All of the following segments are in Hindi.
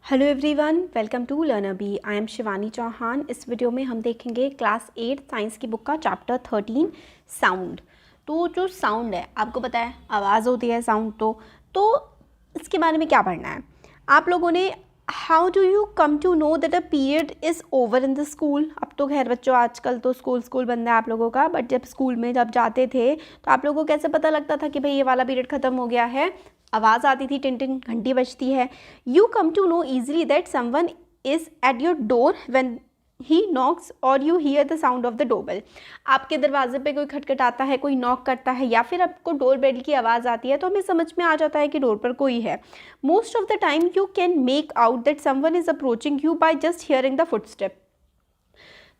Hello everyone, welcome to learner Bee. I am Shivani Chauhan. इस वीडियो में हम देखेंगे क्लास 8 साइंस की बुक का चैप्टर 13 साउंड। तो जो साउंड है, आपको पता है आवाज़ होती है साउंड। तो इसके बारे में क्या पढ़ना है आप लोगों ने। How do you come to know that a period is over in the school. अब तो खैर बच्चों आजकल तो स्कूल बंद है आप लोगों का, बट जब स्कूल में जब जाते थे तो आप लोगों को कैसे पता लगता था कि भाई ये वाला पीरियड ख़त्म हो गया है। आवाज़ आती थी, टिन टिन घंटी बजती है। You come to know easily that someone is at your door when he knocks और you hear the sound of the doorbell. आपके दरवाजे पे कोई खटखटाता है, कोई नॉक करता है या फिर आपको डोरबेल की आवाज़ आती है तो हमें समझ में आ जाता है कि डोर पर कोई है। Most of the time you can make out that someone is approaching you by just hearing the footstep.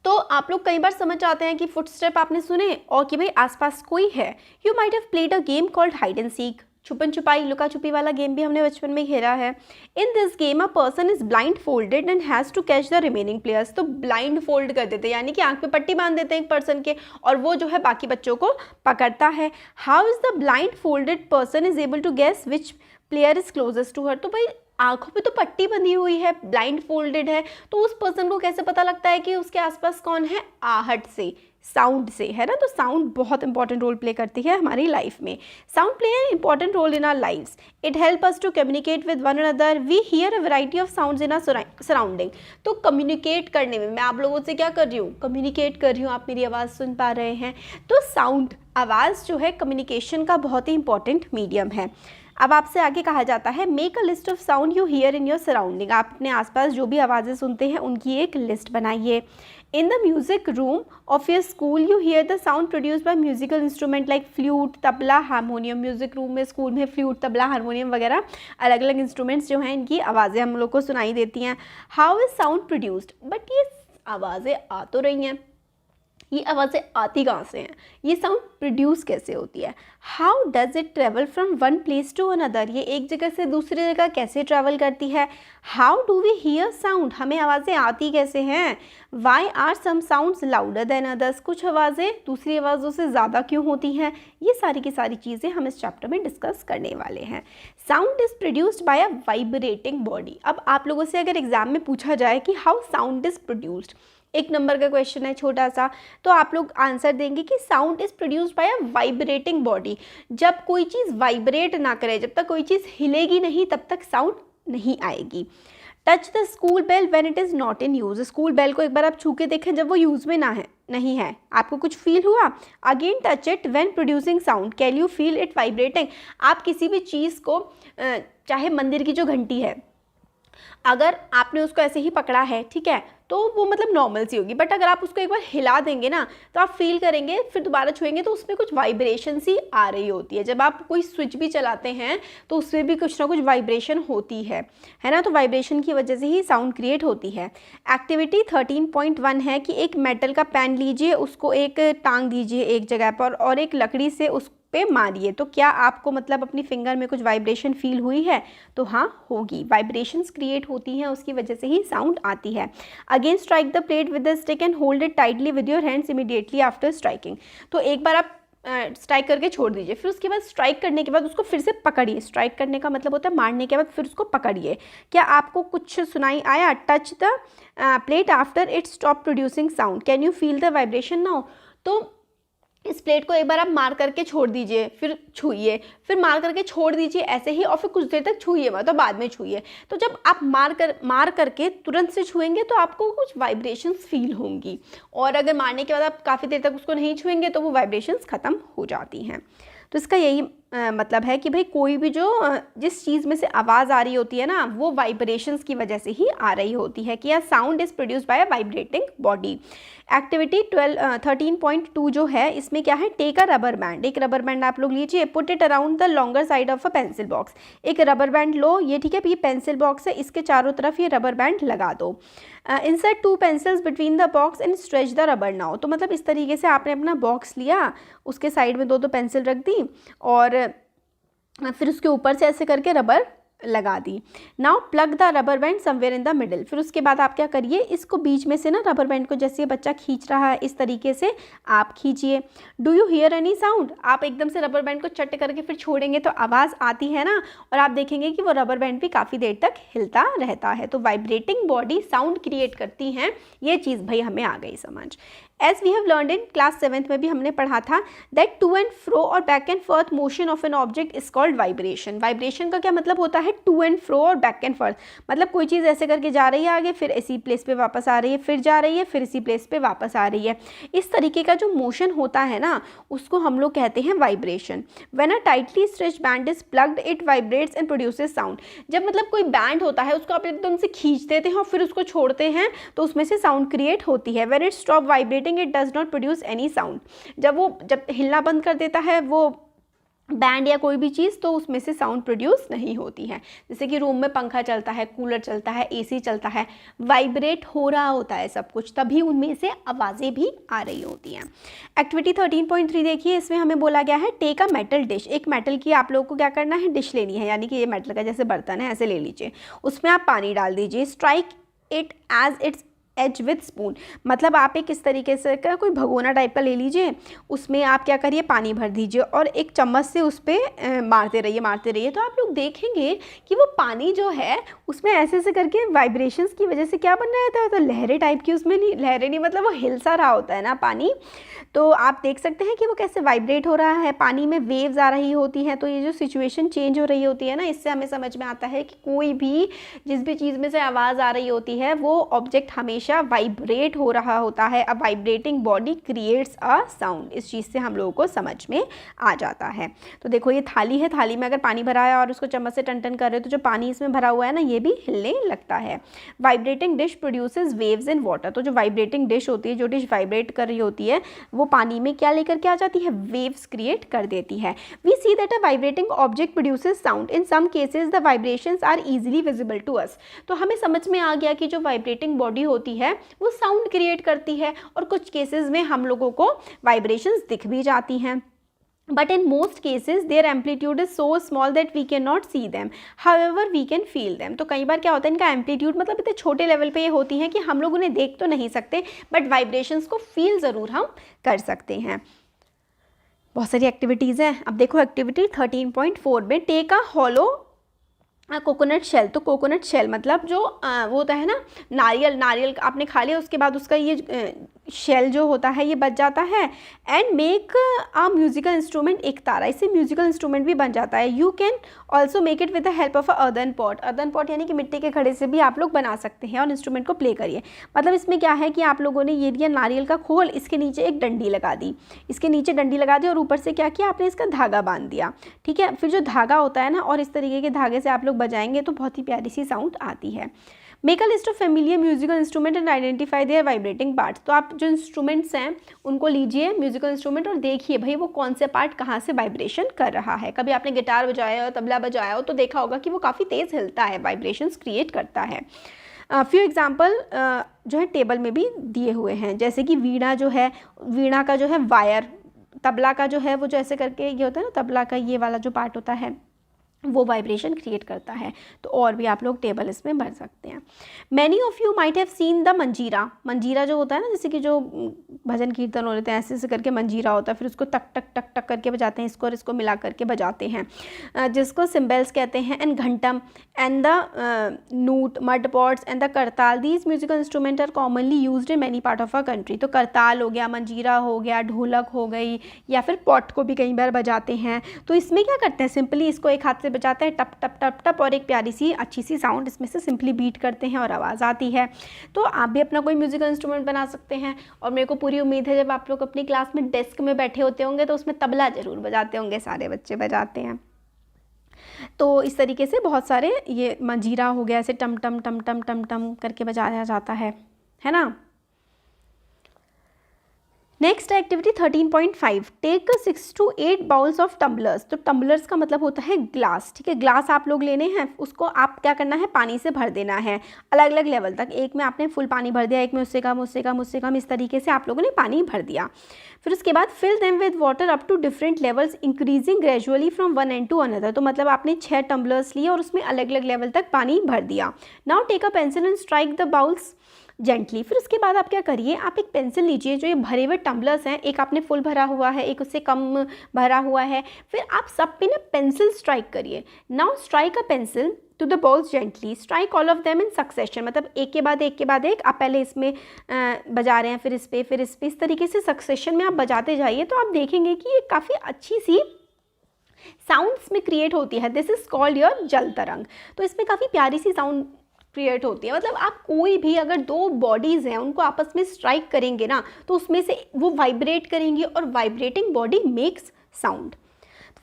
तो आप लोग कई बार समझ आते हैं कि फुटस्टेप आपने सुने और कि भाई आसपास कोई है। You might have played a game called hide and seek. छुपन छुपाई, लुका छुपी वाला गेम भी हमने बचपन में खेला है। In this game a person is blindfolded and has to catch the remaining players. तो ब्लाइंड फोल्ड कर देते हैं, यानी कि आंख पे पट्टी बांध देते हैं एक पर्सन के और वो जो है बाकी बच्चों को पकड़ता है। How is the blindfolded person is able to guess which player is closest to her. तो भाई आंखों पे तो पट्टी बंधी हुई है, ब्लाइंड फोल्डेड है, तो उस पर्सन को कैसे पता लगता है कि उसके आसपास कौन है? आहट से, साउंड से, है ना। तो साउंड बहुत इंपॉर्टेंट रोल प्ले करती है हमारी लाइफ में। Sound play an important role in our lives. It help us to communicate with one another. We hear a variety of sounds in our surrounding. तो कम्युनिकेट करने में मैं आप लोगों से क्या कर रही हूँ? कम्युनिकेट कर रही हूँ। आप मेरी आवाज़ सुन पा रहे हैं। तो साउंड, आवाज़ जो है कम्युनिकेशन का बहुत ही इंपॉर्टेंट मीडियम है। अब आपसे आगे कहा जाता है make a list of sound you here in your surrounding. आप अपने आसपास जो भी आवाज़ें सुनते हैं उनकी एक लिस्ट बनाइए। In the music room of your school you hear the sound produce by musical instrument like flute, tabla, harmonium. Music room में, स्कूल में फ्लूट, तबला, हारमोनियम वगैरह अलग अलग इंस्ट्रूमेंट्स जो हैं इनकी आवाज़ें हम लोग को सुनाई देती हैं। How is sound produced? But ये आवाज़ें आ तो रही हैं, ये आवाज़ें आती कहाँ से हैं? ये साउंड प्रोड्यूस कैसे होती है? How does it travel from one place to another? ये एक जगह से दूसरी जगह कैसे ट्रैवल करती है? How do we hear sound? हमें आवाज़ें आती कैसे हैं? Why are some sounds louder than others? कुछ आवाज़ें दूसरी आवाज़ों से ज़्यादा क्यों होती हैं? ये सारी की सारी चीज़ें हम इस चैप्टर में डिस्कस करने वाले हैं। Sound is produced by a vibrating body. अब आप लोगों से अगर एग्जाम में पूछा जाए कि हाउ साउंड इज़ प्रोड्यूस्ड, एक नंबर का क्वेश्चन है छोटा सा, तो आप लोग आंसर देंगे कि sound is produced by a vibrating body. जब कोई चीज़ वाइब्रेट ना करे, जब तक कोई चीज़ हिलेगी नहीं, तब तक साउंड नहीं आएगी। Touch the school bell when it is not in use. School bell को एक बार आप छू के देखें जब वो यूज़ में ना है, नहीं है, आपको कुछ फील हुआ? Again touch it when producing sound, can you feel it vibrating? आप किसी भी चीज़ को, चाहे मंदिर की जो घंटी है, अगर आपने उसको ऐसे ही पकड़ा है, ठीक है, तो वो मतलब नॉर्मल सी होगी, बट अगर आप उसको एक बार हिला देंगे ना तो आप फील करेंगे, फिर दोबारा छुएंगे तो उसमें कुछ वाइब्रेशन सी आ रही होती है। जब आप कोई स्विच भी चलाते हैं तो उसमें भी कुछ ना कुछ वाइब्रेशन होती है ना। तो वाइब्रेशन की वजह से ही साउंड क्रिएट होती है। एक्टिविटी 13.1 है कि एक मेटल का पेन लीजिए, उसको एक टांग दीजिए एक जगह पर और एक लकड़ी से उस पे मारिए। तो क्या आपको मतलब अपनी फिंगर में कुछ वाइब्रेशन फील हुई है? तो हाँ, होगी। वाइब्रेशंस क्रिएट होती हैं, उसकी वजह से ही साउंड आती है। Again strike the plate with the stick and hold it tightly with your hands immediately after striking. तो एक बार आप स्ट्राइक करके छोड़ दीजिए, फिर उसके बाद स्ट्राइक करने के बाद उसको फिर से पकड़िए। स्ट्राइक करने का मतलब होता है मारने के बाद फिर उसको पकड़िए। क्या आपको कुछ सुनाई आया? Touch the plate after it stop producing sound, can you feel the vibration now? तो इस प्लेट को एक बार आप मार करके छोड़ दीजिए, फिर छूइए, फिर मार करके छोड़ दीजिए ऐसे ही, और फिर कुछ देर तक छूइए मत, तो बाद में छूइए। तो जब आप मार करके तुरंत से छुएंगे तो आपको कुछ वाइब्रेशंस फील होंगी, और अगर मारने के बाद आप काफ़ी देर तक उसको नहीं छुएंगे तो वो वाइब्रेशंस ख़त्म हो जाती हैं। तो इसका यही मतलब है कि भाई कोई भी जो जिस चीज़ में से आवाज़ आ रही होती है ना, वो वाइब्रेशंस की वजह से ही आ रही होती है। कि sound is produced by a vibrating body. Activity 13.2 जो है, इसमें क्या है? Take a rubber band. एक रबर बैंड आप लोग लीजिए, put it around the longer side of a pencil box. एक रबर बैंड लो, ये ठीक है, ये पेंसिल बॉक्स है, इसके चारों तरफ ये रबर बैंड लगा दो। Insert 2 pencils between the box and stretch the rubber now. तो मतलब इस तरीके से आपने अपना बॉक्स लिया, उसके साइड में 2 पेंसिल रख दी और फिर उसके ऊपर से ऐसे करके रबर लगा दी। Now plug the rubber band somewhere in the middle. फिर उसके बाद आप क्या करिए, इसको बीच में से ना रबर बैंड को जैसे ये बच्चा खींच रहा है इस तरीके से आप खींचिए। Do you hear any sound? आप एकदम से रबर बैंड को चट करके फिर छोड़ेंगे तो आवाज़ आती है ना, और आप देखेंगे कि वो रबर बैंड भी काफ़ी देर तक हिलता रहता है। तो वाइब्रेटिंग बॉडी साउंड क्रिएट करती हैं, ये चीज़ भाई हमें आ गई समझ। As we have learned in class 7th में भी हमने पढ़ा था दैट टू एंड फ्रो और back and forth motion of an object is called vibration. Vibration का क्या मतलब होता है? टू एंड फ्रो और बैक एंड फॉर्थ, मतलब कोई चीज़ ऐसे करके जा रही है आगे, फिर इसी प्लेस पे वापस आ रही है, फिर जा रही है, फिर इसी प्लेस पे वापस आ रही है। इस तरीके का जो मोशन होता है ना, उसको हम लोग कहते हैं vibration. When a tightly stretched band is plucked it vibrates and produces sound. जब मतलब कोई बैंड होता है उसको आप एकदम से खींच देते हैं और फिर उसको छोड़ते हैं तो उसमें से साउंड क्रिएट होती है। When it stop vibrating it does not produce any sound. जब हिलना बंद कर देता है वो बैंड या कोई भी चीज़, तो उसमें से साउंड प्रोड्यूस नहीं होती है। जैसे कि रूम में पंखा चलता है, कूलर चलता है, एसी चलता है, वाइब्रेट हो रहा होता है सब कुछ, तभी उनमें से आवाज़ें भी आ रही होती हैं। एक्टिविटी 13.3 देखिए, इसमें हमें बोला गया है टेक अ मेटल डिश। एक मेटल की आप लोग को क्या करना है, डिश लेनी है, यानी कि ये मेटल का जैसे बर्तन है ऐसे ले लीजिए, उसमें आप पानी डाल दीजिए। Strike it as its edge with spoon, मतलब आप एक इस तरीके से का कोई भगोना टाइप का ले लीजिए, उसमें आप क्या करिए पानी भर दीजिए और एक चम्मच से उस पर मारते रहिए। तो आप लोग देखेंगे कि वो पानी जो है उसमें ऐसे ऐसे करके वाइब्रेशंस की वजह से क्या बन रहा है, तो लहरें टाइप की, उसमें नहीं लहरें नहीं, मतलब वो हिल सा रहा होता है ना पानी। तो आप देख सकते हैं कि वो कैसे वाइब्रेट हो रहा है, पानी में वेव्स आ रही होती हैं। तो ये जो सिचुएशन चेंज हो रही होती है ना, इससे हमें समझ में आता है कि कोई भी जिस भी चीज़ में से आवाज़ आ रही होती है वो ऑब्जेक्ट हमेशा वाइब्रेट हो रहा होता है। अ vibrating body creates a sound. इस चीज़ से हम लोगों को समझ में आ जाता है। तो देखो ये थाली है, थाली में अगर पानी भरा है और उसको चम्मच से टन टन कर रहे हो तो जो पानी इसमें भरा हुआ है ना ये भी हिलने लगता है। Vibrating dish produces waves in water. तो जो वाइब्रेटिंग डिश होती है, जो डिश वाइब्रेट कर रही होती है, वो पानी में क्या लेकर के आ जाती है, वेव्स क्रिएट कर देती है। We see that a vibrating object produces sound. In some cases the vibrations are easily visible to us. तो हमें समझ में आ गया कि जो वाइब्रेटिंग बॉडी होती है वो साउंड क्रिएट करती है, और कुछ केसेस में हम लोगों को वाइब्रेशंस दिख भी जाती हैं। But in most cases their amplitude is so small that we cannot see them. However, we can feel them. तो कई बार क्या होता है, इनका एम्पलीट्यूड मतलब इतने छोटे लेवल पे ये होती हैं कि हम लोग उन्हें देख तो नहीं सकते, बट वाइब्रेशंस को फील ज़रूर हम कर सकते हैं। बहुत सारी एक्टिविटीज़ हैं। अब देखो एक्टिविटी 13.4 में take a hollow coconut shell. तो कोकोनट शेल मतलब जो वो होता है ना, नारियल आपने खा लिया उसके बाद उसका ये शेल जो होता है ये बच जाता है। And make a musical instrument, एक तारा, इससे म्यूजिकल इंस्ट्रूमेंट भी बन जाता है। You can also make it with the help of a earthen pot. Earthen pot यानी कि मिट्टी के घड़े से भी आप लोग बना सकते हैं और इंस्ट्रूमेंट को प्ले करिए। मतलब इसमें क्या है कि आप लोगों ने ये दिया नारियल का खोल, इसके नीचे एक डंडी लगा दी, और ऊपर से क्या किया आपने, इसका धागा बांध दिया। ठीक है, फिर जो धागा होता है ना, और इस तरीके के धागे से आप लोग बजाएंगे तो बहुत ही प्यारी सी साउंड आती है। Make a list of familiar musical instrument and identify there vibrating parts. तो आप जो इंस्ट्रूमेंट्स हैं उनको लीजिए, म्यूजिकल इंस्ट्रूमेंट, और देखिए भाई वो कौन से पार्ट कहाँ से वाइब्रेशन कर रहा है। कभी आपने गिटार बजाया हो, तबला बजाया हो, तो देखा होगा कि वो काफ़ी तेज़ हिलता है, वाइब्रेशंस क्रिएट करता है। फ्यू एग्जाम्पल जो है टेबल में भी दिए हुए हैं, जैसे कि वीणा जो है, वीणा का जो है वायर, तबला का जो है वो जो ऐसे करके ये होता है ना, तबला का ये वाला जो पार्ट होता है वो वाइब्रेशन क्रिएट करता है। तो और भी आप लोग टेबल इसमें भर सकते हैं। Many of you might have seen the मंजीरा। मंजीरा जो होता है ना, जैसे कि जो भजन कीर्तन हो रहे थे ऐसे ऐसे करके मंजीरा होता है, फिर उसको टक टक टक टक करके बजाते हैं, इसको और इसको मिला करके बजाते हैं, जिसको सिम्बल्स कहते हैं। एंड घंटम एंड द नूट, mud pots and the kartal, these musical instrument are commonly used in many part of a country. तो करताल हो गया, मंजीरा हो गया, ढोलक हो गई, या फिर पॉट को भी कई बार बजाते हैं। तो इसमें क्या करते हैं, सिंपली इसको एक हाथ से बजाते हैं, टप टप टप टप, और एक प्यारी सी अच्छी सी साउंड इसमें से सिंपली बीट करते हैं और आवाज़ आती है। तो आप भी अपना कोई म्यूजिकल इंस्ट्रूमेंट बना सकते हैं। और मेरे को पूरी उम्मीद है जब आप लोग अपनी क्लास में डेस्क में बैठे होते होंगे तो उसमें तबला ज़रूर बजाते होंगे, सारे बच्चे बजाते हैं। तो इस तरीके से बहुत सारे, ये मंजीरा हो गया, ऐसे टम टम टम टम टम टम करके बजाया जाता है ना। Next activity 13.5, take 6 to 8 bowls of tumblers. तो टम्बलर्स का मतलब होता है ग्लास, ठीक है। ग्लास आप लोग लेने हैं, उसको आप क्या करना है, पानी से भर देना है अलग अलग लेवल तक। एक में आपने फुल पानी भर दिया, एक में उससे कम, उससे कम, उससे कम, इस तरीके से आप लोगों ने पानी भर दिया। फिर उसके बाद fill them with water up to different levels increasing gradually from one and to another. तो मतलब आपने 6 टम्बलर्स लिए और उसमें अलग अलग लेवल तक पानी भर दिया। Now take a pencil and strike the bowls gently. फिर उसके बाद आप क्या करिए, आप एक पेंसिल लीजिए, जो ये भरे हुए टम्बलर्स हैं, एक आपने फुल भरा हुआ है, एक उससे कम भरा हुआ है, फिर आप सब पे ना पेंसिल स्ट्राइक करिए। Now strike a pencil to the bowls gently, strike all of them in succession. मतलब एक के बाद एक के बाद एक, आप पहले इसमें बजा रहे हैं, फिर इस पे, फिर इस पे, इस तरीके से सक्सेशन में आप बजाते जाइए, तो आप देखेंगे कि ये काफ़ी अच्छी सी साउंड्स में क्रिएट होती है। दिस इज़ कॉल्ड योर जल तरंग। तो इसमें काफ़ी प्यारी सी साउंड क्रिएट होती है। मतलब आप कोई भी अगर दो बॉडीज़ हैं उनको आपस में स्ट्राइक करेंगे ना, तो उसमें से वो वाइब्रेट करेंगी और vibrating body makes sound.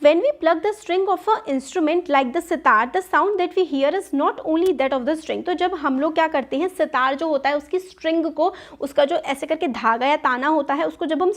When we plug the string of a instrument like the sitar, the sound that we hear is not only that of the string। तो जब हम लोग क्या करते हैं, सितार जो होता है उसकी स्ट्रिंग को, उसका जो ऐसे करके धागा या ताना होता है, उसको जब हम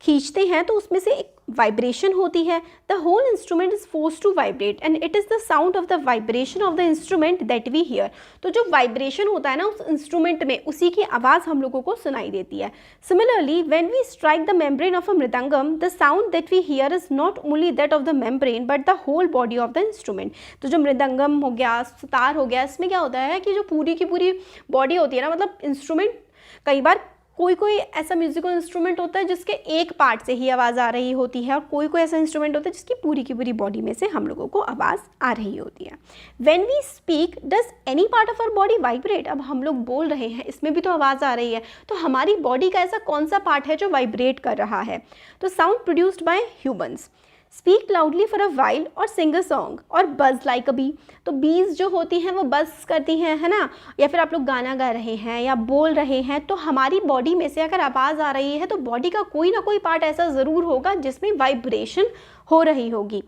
खींचते हैं तो उसमें से एक वाइब्रेशन होती है। The whole instrument is force to vibrate and it is the sound of the vibration of the instrument that we hear. तो जो वाइब्रेशन होता है ना उस इंस्ट्रूमेंट में, उसी की आवाज़ हम लोगों को सुनाई देती है। Similarly when we strike the membrane of a mridangam, the sound that we hear is not only that of the membrane but the whole body of the instrument. तो जो मृदंगम हो गया, सितार हो गया, इसमें क्या होता है कि जो पूरी की पूरी बॉडी होती है ना, मतलब इंस्ट्रूमेंट, कई बार कोई कोई ऐसा म्यूजिकल इंस्ट्रूमेंट होता है जिसके एक पार्ट से ही आवाज़ आ रही होती है, और कोई कोई ऐसा इंस्ट्रूमेंट होता है जिसकी पूरी की पूरी बॉडी में से हम लोगों को आवाज़ आ रही होती है। When we speak does any part of our body vibrate. अब हम लोग बोल रहे हैं, इसमें भी तो आवाज़ आ रही है, तो हमारी बॉडी का ऐसा कौन सा पार्ट है जो वाइब्रेट कर रहा है? तो sound produced by humans. Speak loudly for a while और सिंग अ सॉन्ग और बज लाइक अ बी। तो बीज जो होती हैं वो बज करती हैं, है ना, या फिर आप लोग गाना गा रहे हैं या बोल रहे हैं, तो हमारी बॉडी में से अगर आवाज़ आ रही है तो बॉडी का कोई ना कोई पार्ट ऐसा ज़रूर होगा जिसमें वाइब्रेशन हो रही होगी।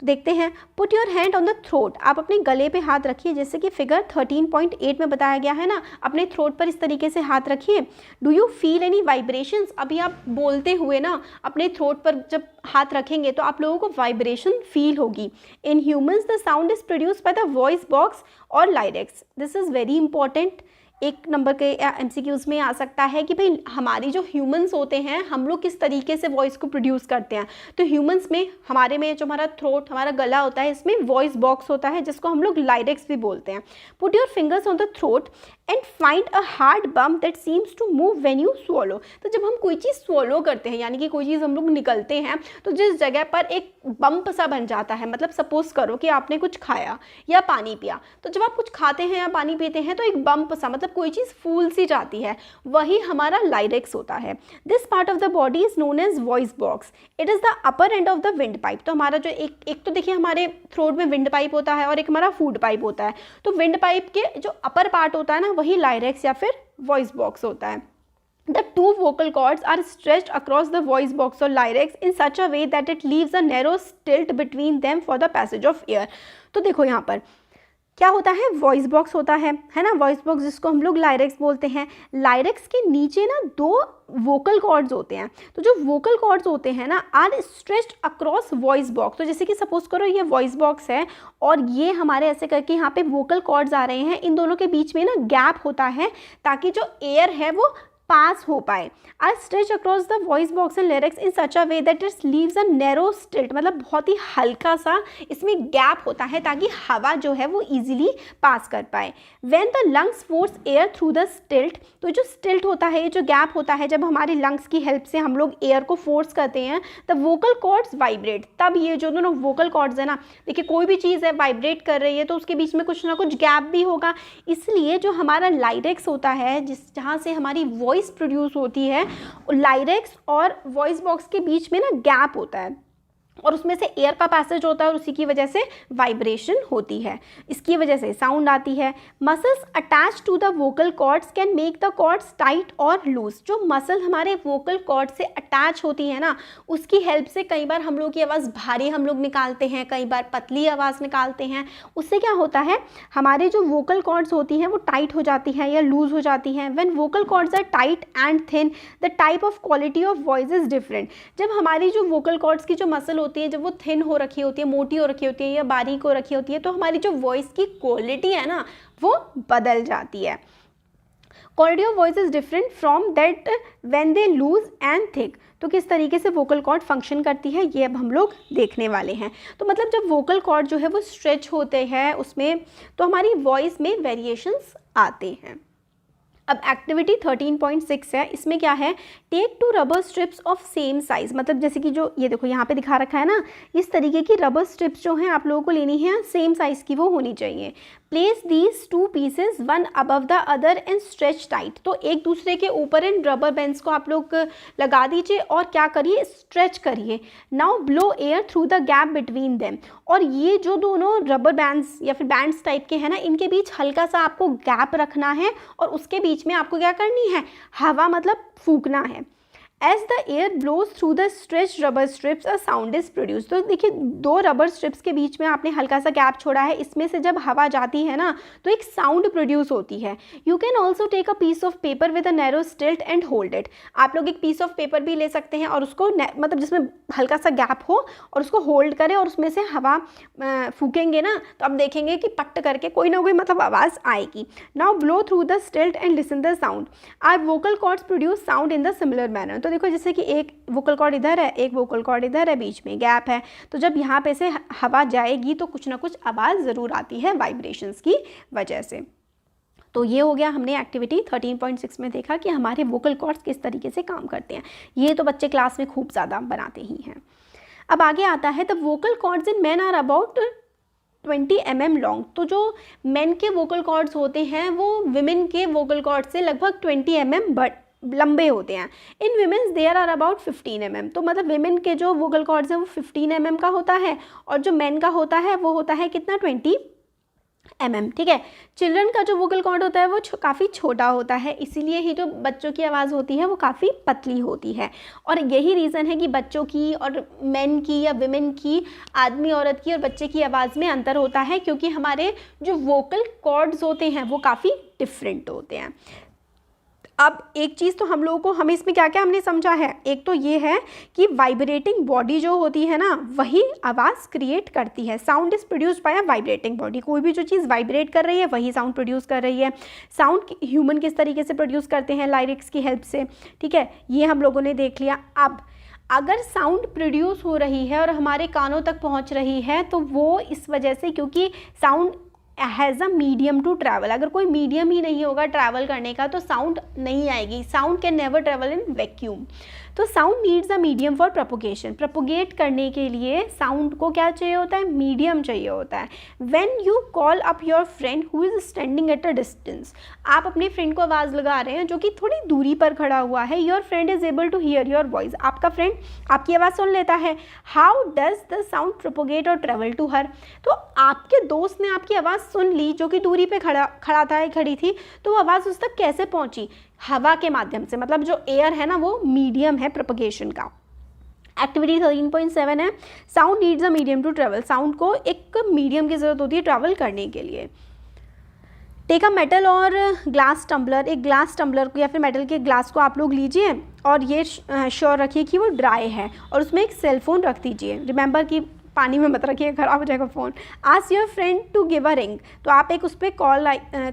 तो देखते हैं, put your hand on the throat. आप अपने गले पे हाथ रखिए, जैसे कि फिगर 13.8 में बताया गया है ना, अपने थ्रोट पर इस तरीके से हाथ रखिए। Do you feel any vibrations? अभी आप बोलते हुए ना अपने थ्रोट पर जब हाथ रखेंगे तो आप लोगों को वाइब्रेशन फील होगी। In humans the sound is produced by the voice box और larynx. This is very important. एक नंबर के MCQs में आ सकता है कि भाई हमारी जो ह्यूमंस होते हैं, हम लोग किस तरीके से वॉइस को प्रोड्यूस करते हैं। तो ह्यूमंस में, हमारे में जो हमारा थ्रोट, हमारा गला होता है, इसमें वॉइस बॉक्स होता है जिसको हम लोग लाइरेक्स भी बोलते हैं। Put your fingers on the throat and find a hard bump that seems to move when you swallow. तो जब हम कोई चीज़ स्वॉलो करते हैं, यानी कि कोई चीज़ हम लोग निकलते हैं, तो जिस जगह पर एक बम्प सा बन जाता है, मतलब सपोज करो कि आपने कुछ खाया या पानी पिया, तो जब आप कुछ खाते हैं या पानी पीते हैं तो एक बम्प सा, मतलब कोई चीज़ फूल सी जाती है, वही हमारा लाइरेक्स होता है। This part of the body is known as voice box. It is the upper end of the windpipe. तो हमारा जो एक तो देखिए हमारे थ्रोट में विंड पाइप होता है और एक हमारा फूड पाइप होता है। तो विंड पाइप के जो अपर पार्ट होता है ना, वही लाइरेक्स या फिर वॉइस बॉक्स होता है। The two vocal cords are stretched across the voice box or larynx in such a way that it leaves a narrow slit between them for the passage of air। तो देखो यहाँ पर क्या होता है, वॉइस बॉक्स होता है ना, वॉइस बॉक्स जिसको हम लोग लाइरेक्स बोलते हैं। लाइरेक्स के नीचे ना दो वोकल कॉर्ड्स होते हैं। तो जो वोकल कॉर्ड्स होते हैं ना, are stretched across voice box. तो जैसे कि सपोज करो ये वॉइस बॉक्स है और ये हमारे ऐसे करके यहाँ पे वोकल कॉर्ड्स आ रहे हैं, इन दोनों के बीच में ना गैप होता है ताकि जो एयर है वो पास हो पाए। Are stretch across the voice box and larynx in such a way that it leaves a narrow stilt. मतलब बहुत ही हल्का सा इसमें गैप होता है ताकि हवा जो है वो इजीली पास कर पाए। When the lungs force air through the स्टिल्ट, तो जो स्टिल्ट होता है, जो गैप होता है, जब हमारे लंग्स की हेल्प से हम लोग एयर को फोर्स करते हैं, द वोकल कॉर्ड्स वाइब्रेट। तब ये जो दोनों वोकल कॉर्ड्स है ना, देखिए कोई भी चीज़ है वाइब्रेट कर रही है तो उसके बीच में कुछ ना कुछ गैप भी होगा। इसलिए जो हमारा लाइरेक्स होता है, जहाँ से हमारी वॉइस प्रोड्यूस होती है, लाइरेक्स और वॉइस बॉक्स के बीच में ना गैप होता है, और उसमें से एयर का पैसेज होता है और उसी की वजह से वाइब्रेशन होती है, इसकी वजह से साउंड आती है। Muscles attach to the vocal cords can make the cords tight or loose. जो मसल हमारे वोकल कॉर्ड से अटैच होती है ना, उसकी हेल्प से कई बार हम लोग की आवाज़ भारी हम लोग निकालते हैं, कई बार पतली आवाज़ निकालते हैं। उससे क्या होता है, हमारे जो वोकल कॉर्ड्स होती हैं वो टाइट हो जाती हैं या लूज हो जाती हैं। When vocal cords are tight and thin the type of quality of voice is different. जब हमारी जो वोकल कॉर्ड्स की जो मसल होती है, जब वो थिन हो रखी होती है, मोटी हो रखी होती है या बारीक हो रखी होती है, तो हमारी जो वॉइस की क्वालिटी है ना वो बदल जाती है। Quality of voice is different from that when they lose and thick. तो किस तरीके से वोकल कॉर्ड फंक्शन करती है ये अब हम लोग देखने वाले हैं। तो मतलब जब वोकल कॉर्ड जो है वो स्ट्रेच होते हैं उसमें, तो हमारी वॉइस में वेरिएशंस आते हैं। अब एक्टिविटी 13.6 है, इसमें क्या है, take 2 rubber strips of same size. मतलब जैसे कि जो ये देखो यहाँ पे दिखा रखा है ना, इस तरीके की रबर स्ट्रिप्स जो हैं आप लोगों को लेनी है, सेम साइज़ की वो होनी चाहिए। Place these 2 pieces one above the other and stretch tight. तो एक दूसरे के ऊपर इन रबर बैंड्स को आप लोग लगा दीजिए और क्या करिए, स्ट्रेच करिए। Now blow air through the gap between them. और ये जो दोनों रबर बैंड्स या फिर बैंड्स टाइप के हैं ना, इनके बीच हल्का सा आपको गैप रखना है और उसके बीच में आपको क्या करनी है, हवा मतलब फूंकना है। As the air blows through the stretched rubber strips, a sound is produced। तो देखिए 2 रबर स्ट्रिप्स के बीच में आपने हल्का सा गैप छोड़ा है, इसमें से जब हवा जाती है ना तो एक साउंड प्रोड्यूस होती है। You can also take a piece of paper with a narrow stilt and hold it. आप लोग एक पीस ऑफ पेपर भी ले सकते हैं और उसको मतलब जिसमें हल्का सा गैप हो और उसको होल्ड करें और उसमें से हवा फूकेंगे ना, तो आप देखेंगे कि पट्ट करके कोई ना कोई मतलब आवाज़ आएगी। Now blow through the stilt and listen the sound. Are vocal cords produce sound in the similar manner. तो देखो जैसे कि एक वोकल कॉर्ड इधर है, एक वोकल कॉर्ड इधर है, बीच में गैप है, तो जब यहाँ पे से हवा जाएगी तो कुछ ना कुछ आवाज़ ज़रूर आती है वाइब्रेशंस की वजह से। तो ये हो गया, हमने एक्टिविटी 13.6 में देखा कि हमारे वोकल कॉर्ड्स किस तरीके से काम करते हैं। ये तो बच्चे क्लास में खूब ज़्यादा बनाते ही हैं। अब आगे आता है the vocal cords in man are about 20 mm long. तो जो मेन के वोकल कॉर्ड्स होते हैं वो विमेन के वोकल कॉर्ड से लगभग 20 mm लंबे होते हैं। In womens there are about 15 mm। तो मतलब विमेन के जो वोकल कॉर्ड्स हैं वो 15 mm का होता है और जो मेन का होता है वो होता है कितना, 20 mm। ठीक है। चिल्ड्रन का जो वोकल कॉर्ड होता है वो काफ़ी छोटा होता है, इसीलिए ही जो बच्चों की आवाज़ होती है वो काफ़ी पतली होती है। और यही रीज़न है कि बच्चों की और मेन की या विमेन की, आदमी औरत की और बच्चे की आवाज़ में अंतर होता है, क्योंकि हमारे जो वोकल कॉर्ड्स होते हैं वो काफ़ी डिफरेंट होते हैं। अब एक चीज़ तो हम लोगों को, हमें इसमें क्या क्या हमने समझा है, एक तो ये है कि वाइब्रेटिंग बॉडी जो होती है ना वही आवाज़ क्रिएट करती है। Sound is produced by a vibrating body. कोई भी जो चीज़ वाइब्रेट कर रही है वही साउंड प्रोड्यूस कर रही है। साउंड ह्यूमन किस तरीके से प्रोड्यूस करते हैं, लाइरिक्स की हेल्प से। ठीक है, ये हम लोगों ने देख लिया। अब अगर साउंड प्रोड्यूस हो रही है और हमारे कानों तक पहुँच रही है तो वो इस वजह से, क्योंकि sound has a medium to travel. अगर कोई मीडियम ही नहीं होगा ट्रैवल करने का तो साउंड नहीं आएगी। Sound can never travel in vacuum. तो sound needs a medium for propagation. Propagate करने के लिए साउंड को क्या चाहिए होता है, मीडियम चाहिए होता है। When you call up your friend who is standing at a distance. आप अपने फ्रेंड को आवाज़ लगा रहे हैं जो कि थोड़ी दूरी पर खड़ा हुआ है। Your friend is able to hear your voice. आपका फ्रेंड आपकी आवाज़ सुन लेता है। How does the sound propagate or travel to her. तो आपके दोस्त ने आपकी आवाज़ सुन ली जो कि दूरी पे खड़ा था या खड़ी थी, तो वो आवाज़ उस तक कैसे पहुंची, हवा के माध्यम से। मतलब जो एयर है ना वो मीडियम है प्रोपगेशन का। एक्टिविटी 13.7 है, sound needs a medium to travel. साउंड को एक मीडियम की ज़रूरत होती है ट्रैवल करने के लिए। टेक अ मेटल और ग्लास टम्बलर। एक ग्लास टम्बलर को या फिर मेटल के ग्लास को आप लोग लीजिए और ये श्योर रखिए कि वो ड्राई है और उसमें एक सेल फोन रख दीजिए। रिमेंबर कि पानी में मत रखिए, ख़राब हो जाएगा phone. Ask your friend to give a ring. तो आप एक उस पर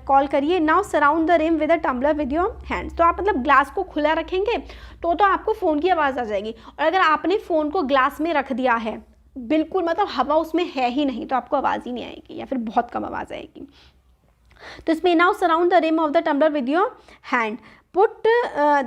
कॉल करिए। Now surround the rim with a tumbler with your hands. तो आप मतलब ग्लास को खुला रखेंगे तो आपको फ़ोन की आवाज़ आ जाएगी। और अगर आपने फ़ोन को ग्लास में रख दिया है, बिल्कुल मतलब हवा उसमें है ही नहीं, तो आपको आवाज़ ही नहीं आएगी या फिर बहुत कम आवाज़ आएगी। तो इसमें now surround the rim of the tumbler with your hand. Put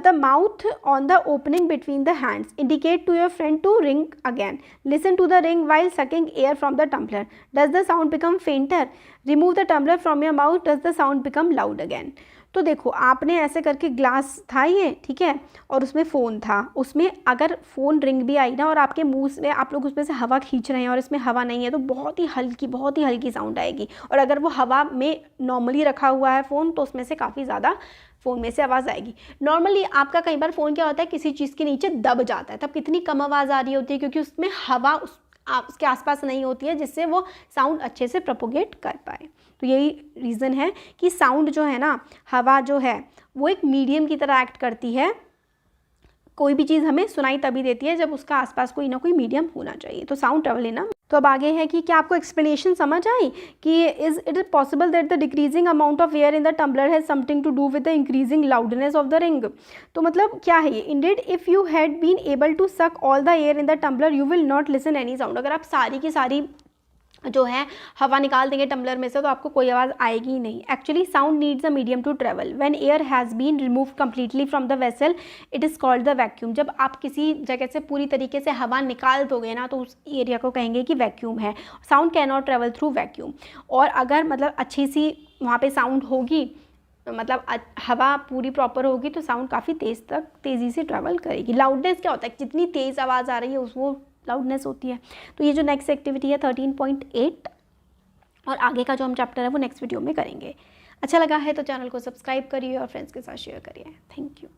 the mouth on the opening between the hands. Indicate to your friend to ring again. Listen to the ring while sucking air from the tumbler. Does the sound become fainter? Remove the tumbler from your mouth. Does the sound become loud again? तो देखो आपने ऐसे करके ग्लास था ये, ठीक है, और उसमें फ़ोन था, उसमें अगर फ़ोन रिंग भी आई ना और आपके मुंह से आप लोग उसमें से हवा खींच रहे हैं और इसमें हवा नहीं है तो बहुत ही हल्की साउंड आएगी। और अगर वो हवा में नॉर्मली रखा हुआ है फ़ोन तो उसमें से काफ़ी ज़्यादा फ़ोन में से आवाज़ आएगी। नॉर्मली आपका कई बार फ़ोन क्या होता है किसी चीज़ के नीचे दब जाता है, तब कितनी कम आवाज़ आ रही होती है क्योंकि उसमें हवा उसके आसपास नहीं होती है जिससे वो साउंड अच्छे से प्रोपोगेट कर पाए। तो यही रीज़न है कि साउंड जो है ना, हवा जो है वो एक मीडियम की तरह एक्ट करती है। कोई भी चीज़ हमें सुनाई तभी देती है जब उसका आसपास कोई ना कोई मीडियम होना चाहिए। तो साउंड ट्रेवल ना। तो अब आगे है कि क्या आपको एक्सप्लेनेशन समझ आई कि is it is possible that the decreasing amount of air in the tumbler has something to do with the increasing loudness of the ring. तो मतलब क्या है ये, indeed if you had been able to suck all the air in the tumbler you will not listen any sound. अगर आप सारी की सारी जो है हवा निकाल देंगे टम्बलर में से तो आपको कोई आवाज़ आएगी ही नहीं। Actually sound needs a medium to travel. When air has been remove completely from the vessel it is called the vacuum. जब आप किसी जगह से पूरी तरीके से हवा निकाल दोगे ना तो उस एरिया को कहेंगे कि वैक्यूम है। Sound can not travel through vacuum. और अगर मतलब अच्छी सी वहाँ पे साउंड होगी, मतलब हवा पूरी प्रॉपर होगी तो साउंड काफ़ी तेज़ी से ट्रैवल करेगी। लाउडनेस क्या होता है, जितनी तेज़ आवाज़ आ रही है वो लाउडनेस होती है। तो ये जो नेक्स्ट एक्टिविटी है 13.8 और आगे का जो हम चैप्टर है वो नेक्स्ट वीडियो में करेंगे। अच्छा लगा है तो चैनल को सब्सक्राइब करिए और फ्रेंड्स के साथ शेयर करिए। Thank you.